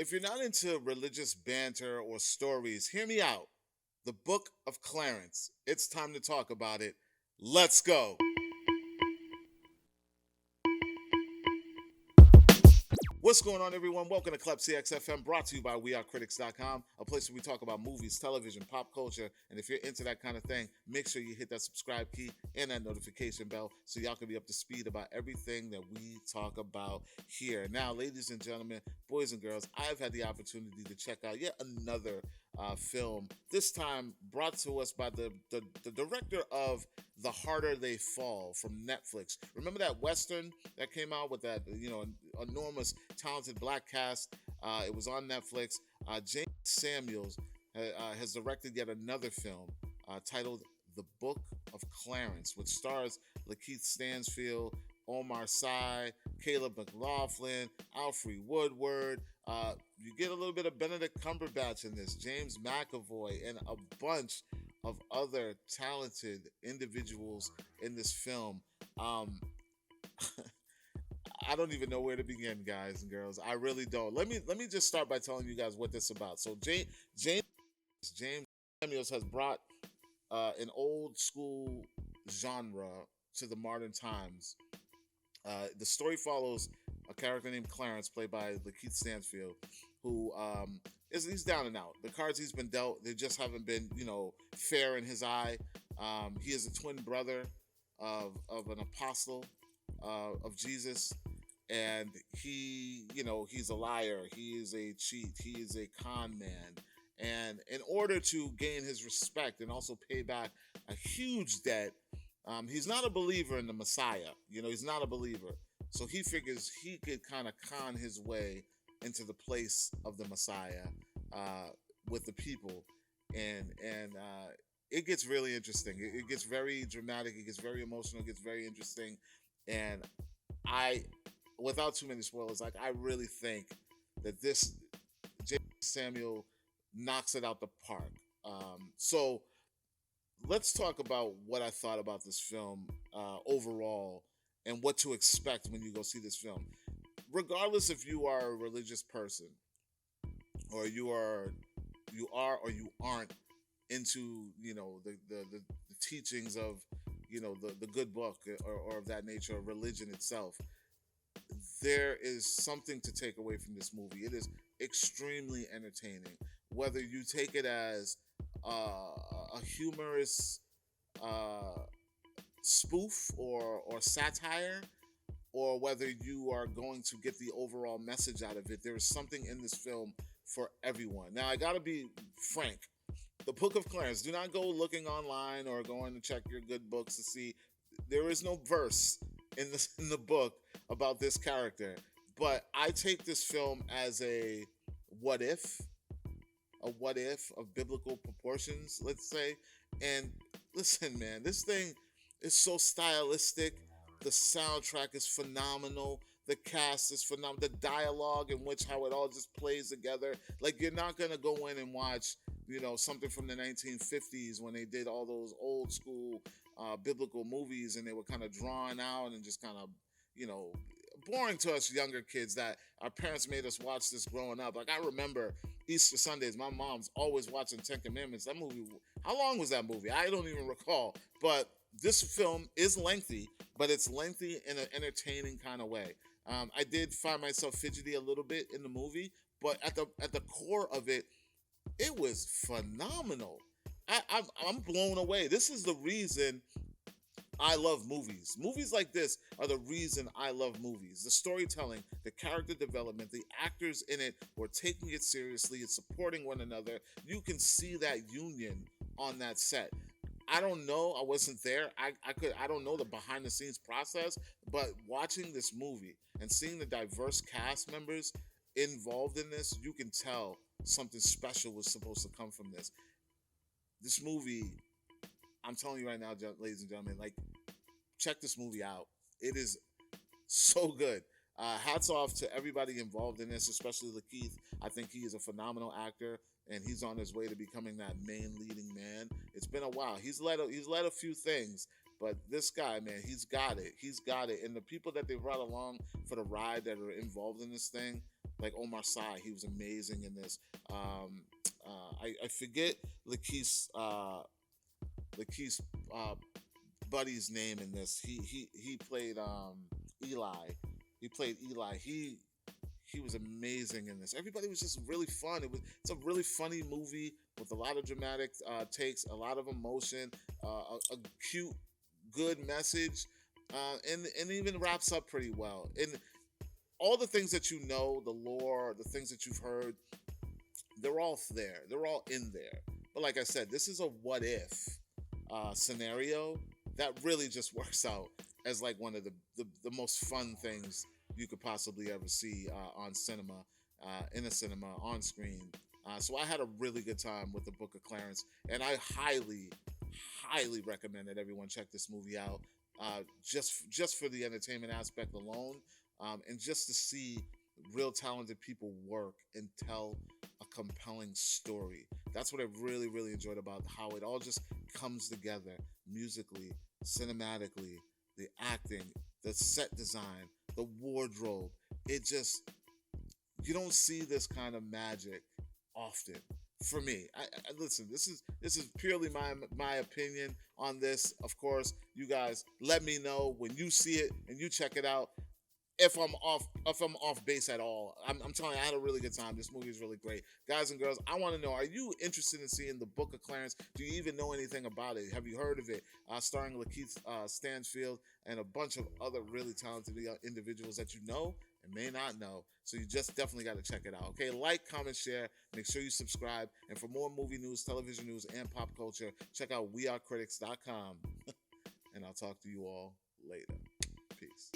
If you're not into religious banter or stories, hear me out. The Book of Clarence. It's time to talk about it. Let's go. What's going on, everyone? Welcome to Klepcx FM, brought to you by WeAreCritiX.com, a place where we talk about movies, television, pop culture, and if you're into that kind of thing, make sure you hit that subscribe key and that notification bell so y'all can be up to speed about everything that we talk about here. Now, ladies and gentlemen, boys and girls, I've had the opportunity to check out yet another film, this time brought to us by the director of The Harder They Fall from Netflix. Remember that Western that came out with that, enormous, talented black cast? It was on Netflix. James Samuels has directed yet another film titled The Book of Clarence, which stars Lakeith Stansfield, Omar Sy, Caleb McLaughlin, Alfre Woodward. You get a little bit of Benedict Cumberbatch in this, James McAvoy, and a bunch of other talented individuals in this film. I don't even know where to begin, guys and girls. I really don't. Let me just start by telling you guys what this is about. So James Samuels has brought an old school genre to the modern times. The story follows a character named Clarence, played by Lakeith Stansfield, who he's down and out. The cards he's been dealt, they just haven't been, fair in his eye. He is a twin brother of an apostle of Jesus, and he's a liar. He is a cheat. He is a con man. And in order to gain his respect and also pay back a huge debt, he's not a believer in the Messiah. He's not a believer. So he figures he could kind of con his way into the place of the Messiah with the people. And it gets really interesting. It gets very dramatic. It gets very emotional. It gets very interesting. And without too many spoilers, I really think that this James Samuel knocks it out the park. So let's talk about what I thought about this film overall and what to expect when you go see this film. Regardless if you are a religious person or you are or you aren't into the teachings of the good book or of that nature, or religion itself, there is something to take away from this movie. It is extremely entertaining, whether you take it as a humorous spoof or satire, or whether you are going to get the overall message out of it. There is something in this film for everyone. Now, I gotta be frank. The Book of Clarence, do not go looking online or going to check your good books to see. There is no verse in the book about this character. But I take this film as a what if, of biblical proportions, let's say. And listen, man, this thing is so stylistic. The soundtrack is phenomenal. The cast is phenomenal. The dialogue in which how it all just plays together. Like, you're not gonna go in and watch, something from the 1950s when they did all those old school biblical movies, and they were kind of drawn out and just kind of, boring to us younger kids that our parents made us watch this growing up. Like, I remember Easter Sundays, my mom's always watching Ten Commandments. That movie, how long was that movie? I don't even recall. But this film is lengthy, but it's lengthy in an entertaining kind of way. I did find myself fidgety a little bit in the movie, but at the core of it, it was phenomenal. I'm blown away. This is the reason I love movies. Movies like this are the reason I love movies. The storytelling, the character development, the actors in it were taking it seriously and supporting one another. You can see that union on that set. I don't know. I wasn't there. I don't know the behind the scenes process, but watching this movie and seeing the diverse cast members involved in this, you can tell something special was supposed to come from this. This movie, I'm telling you right now, ladies and gentlemen, like, check this movie out. It is so good. Hats off to everybody involved in this, especially Lakeith. I think he is a phenomenal actor, and he's on his way to becoming that main leading man. It's been a while. He's led a few things, But this guy, man, he's got it. He's got it. And the people that they brought along for the ride that are involved in this thing, like Omar Sy, he was amazing in this. Um, I forget Lakeith's Lakeith's uh, buddy's name in this. He played Eli. He played Eli. He was amazing in this. Everybody was just really fun. It's a really funny movie with a lot of dramatic takes, a lot of emotion, a cute, good message, and even wraps up pretty well. And all the things that you know, the lore, the things that you've heard, they're all there. They're all in there. But like I said, this is a what if scenario that really just works out as like one of the most fun things you could possibly ever see on cinema, in a cinema, on screen. So I had a really good time with the Book of Clarence, and I highly recommend that everyone check this movie out, just for the entertainment aspect alone, and just to see real talented people work and tell a compelling story. That's what I really enjoyed about how it all just comes together musically, cinematically, the acting, the set design, the wardrobe. It just, you don't see this kind of magic often. For me, I listen. This is purely my opinion on this. Of course, you guys let me know when you see it and you check it out. If I'm off base at all, I'm telling you, I had a really good time. This movie is really great, guys and girls. I want to know: are you interested in seeing the Book of Clarence? Do you even know anything about it? Have you heard of it? Starring Lakeith Stanfield and a bunch of other really talented individuals that you know and may not know. So you just definitely got to check it out. Okay, like, comment, share. Make sure you subscribe. And for more movie news, television news, and pop culture, check out wearecritics.com. And I'll talk to you all later. Peace.